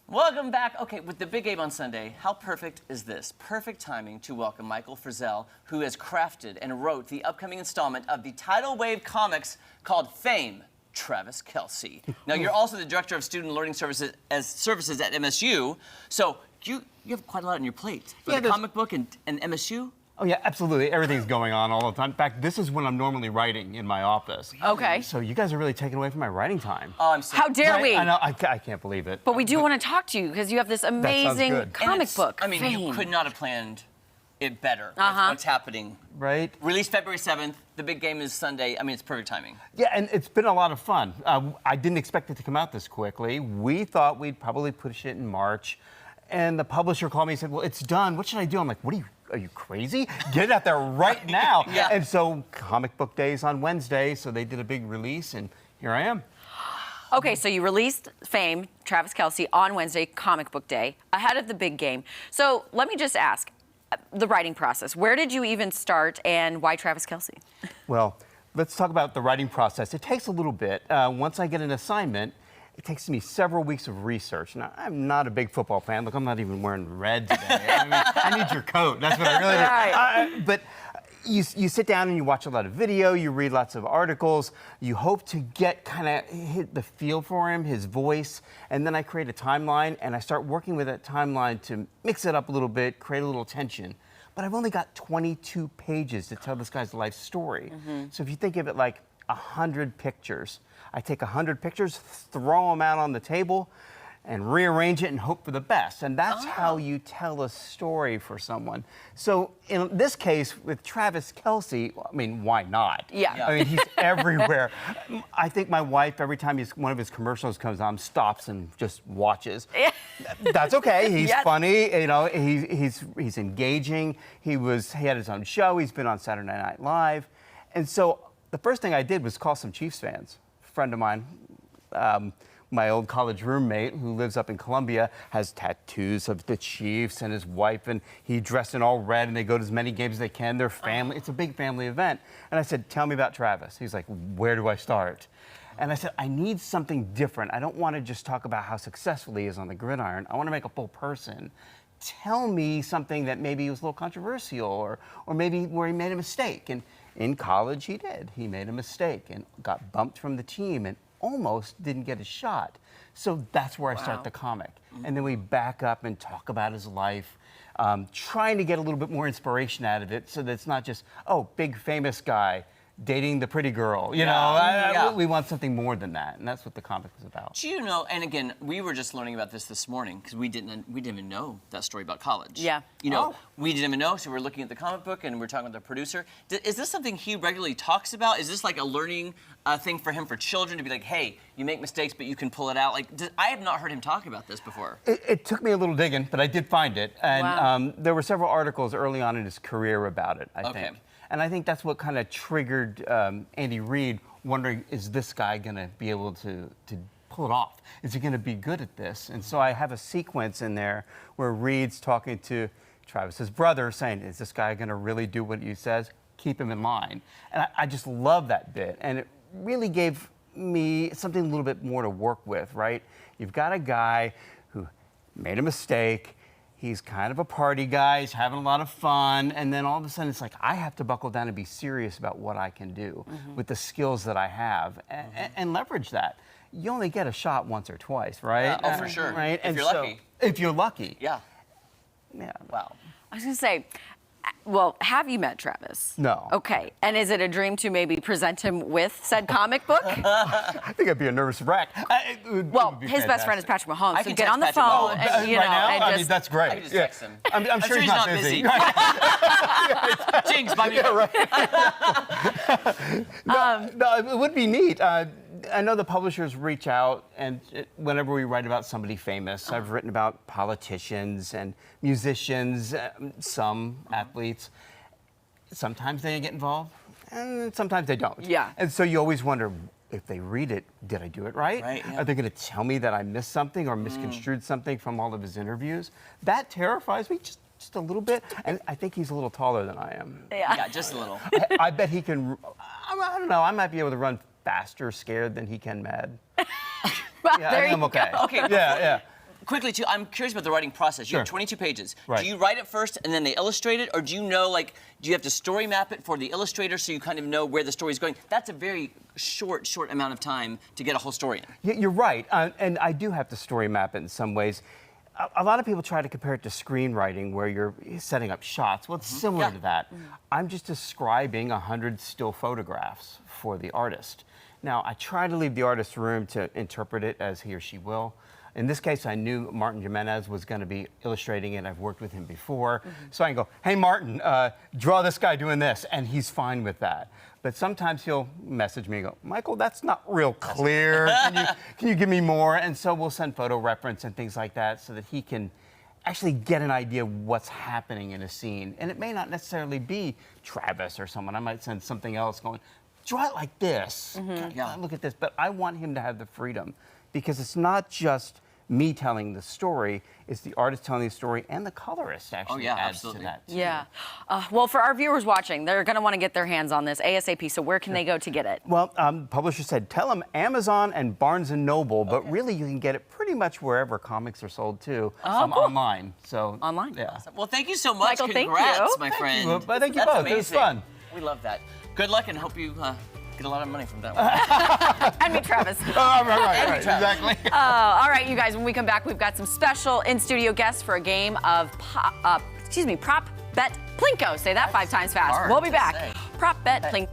Welcome back. Okay, with the big game on Sunday, how perfect is this? Perfect timing to welcome Michael Frizell, who has crafted and wrote the upcoming installment of the TidalWave Comics called Fame, Travis Kelce. Now, you're also the Director of Student Learning Services at MSU, so you have quite a lot on your plate. For the comic book and MSU? Oh, yeah, absolutely. Everything's going on all the time. In fact, this is when I'm normally writing in my office. Okay. So you guys are really taking away from my writing time. Oh, I'm sorry. How dare we? I know, I can't believe it. But we do want to talk to you because you have this amazing comic book. I mean, Fame. you could not have planned it better. What's happening. Right? Released February 7th. The big game is Sunday. I mean, it's perfect timing. Yeah, and it's been a lot of fun. I didn't expect it to come out this quickly. We thought we'd probably push it in March. And the publisher called me and said, well, it's done. What should I do? I'm like, are you crazy? Get it out there right now. Yeah. And so comic book day is on Wednesday, so they did a big release, and here I am. Okay, so you released Fame, Travis Kelce, on Wednesday, comic book day, ahead of the big game. So let me just ask, the writing process. Where did you even start, and why Travis Kelce? Well, let's talk about the writing process. It takes a little bit. Once I get an assignment, it takes me several weeks of research. Now, I'm not a big football fan. Look, I'm not even wearing red today. I mean, I need your coat. That's what I really need. But you sit down and you watch a lot of video, you read lots of articles, you hope to get kind of the feel for him, his voice, and then I create a timeline, and I start working with that timeline to mix it up a little bit, create a little tension. But I've only got 22 pages to tell this guy's life story. So if you think of it like 100 pictures, I take 100 pictures, throw them out on the table, and rearrange it and hope for the best. And that's how you tell a story for someone. So in this case, with Travis Kelce, I mean, why not? Yeah. I mean, he's everywhere. I think my wife, every time one of his commercials comes on, stops and just watches. That's okay. He's funny. You know, he's engaging. He had his own show. He's been on Saturday Night Live. And so the first thing I did was call some Chiefs fans. A friend of mine, my old college roommate who lives up in Columbia, has tattoos of the Chiefs, and his wife, and he dressed in all red, and they go to as many games as they can. They're family. It's a big family event. And I said, tell me about Travis. He's like, where do I start? And I said, I need something different. I don't want to just talk about how successful he is on the gridiron. I want to make a full person. Tell me something that maybe was a little controversial, or maybe where he made a mistake. And in college, he did. He made a mistake and got bumped from the team and almost didn't get a shot. So that's where I start the comic. And then we back up and talk about his life, trying to get a little bit more inspiration out of it so that it's not just, oh, big famous guy dating the pretty girl. You know, we want something more than that, and that's what the comic is about. Do you know, and again, we were just learning about this morning, because we didn't even know that story about college. Yeah. You know, we didn't even know, so we're looking at the comic book, and we're talking with the producer. Is this something he regularly talks about? Is this like a learning thing for him, for children, to be like, hey, you make mistakes, but you can pull it out? Like, I have not heard him talk about this before. It took me a little digging, but I did find it. And there were several articles early on in his career about it, I think. And I think that's what kind of triggered Andy Reid wondering, is this guy going to be able to pull it off? Is he going to be good at this? And so I have a sequence in there where Reid's talking to Travis's brother, saying, is this guy going to really do what he says? Keep him in line. And I just love that bit. And it really gave me something a little bit more to work with, right? You've got a guy who made a mistake. He's kind of a party guy, he's having a lot of fun, and then all of a sudden it's like, I have to buckle down and be serious about what I can do with the skills that I have and leverage that. You only get a shot once or twice, right? Oh, for sure. Right? If you're lucky. If you're lucky. Yeah. Yeah. Wow. I was going to say, well, have you met Travis? No. Okay. And is it a dream to maybe present him with said comic book? I think I'd be a nervous wreck. Well, his best friend is Patrick Mahomes, so get on the Patrick phone. Mahomes. And, you know, right now? and I just, mean, that's great. I can just text him. I'm sure he's not busy. Jinx, by me. Yeah, right. No, it would be neat. I know the publishers reach out, and whenever we write about somebody famous, I've written about politicians and musicians, some athletes. Sometimes they get involved, and sometimes they don't. Yeah. And so you always wonder, if they read it, did I do it right? Right, yeah. Are they going to tell me that I missed something or misconstrued something from all of his interviews? That terrifies me just a little bit, and I think he's a little taller than I am. Yeah, just a little. I bet he can, I don't know, I might be able to run faster scared than he can mad. Well, Yeah, there I think you I'm okay. go. Okay, Yeah. quickly too, I'm curious about the writing process. You have 22 pages. Right. Do you write it first and then they illustrate it, or do you know, like, do you have to story map it for the illustrator so you kind of know where the story's going? That's a very short amount of time to get a whole story in. Yeah, you're right, and I do have to story map it in some ways. A lot of people try to compare it to screenwriting where you're setting up shots. Well, it's similar to that. I'm just describing 100 still photographs for the artist. Now, I try to leave the artist room to interpret it as he or she will. In this case, I knew Martin Jimenez was going to be illustrating it. I've worked with him before. So I can go, hey, Martin, draw this guy doing this, and he's fine with that. But sometimes he'll message me and go, Michael, that's not real clear. Can you give me more? And so we'll send photo reference and things like that so that he can actually get an idea of what's happening in a scene. And it may not necessarily be Travis or someone. I might send something else going, draw it like this. Look at this. But I want him to have the freedom because it's not just me telling the story, it's the artist telling the story and the colorist actually adds to that. Too. Yeah. Well, for our viewers watching, they're going to want to get their hands on this ASAP, so where can they go to get it? Well, publisher said tell them Amazon and Barnes & Noble, but really you can get it pretty much wherever comics are sold too, Cool. Online. So Online. Yeah. Awesome. Well, thank you so much. Michael, Congrats, thank you. my friend. Thank you That's both. amazing. It was fun. We love that. Good luck and hope you get a lot of money from that one. And meet Travis. Right, exactly. All right, you guys, when we come back, we've got some special in-studio guests for a game of Prop Bet Plinko. Say that 5 times fast. hard We'll be to back. say. Prop Bet Plinko.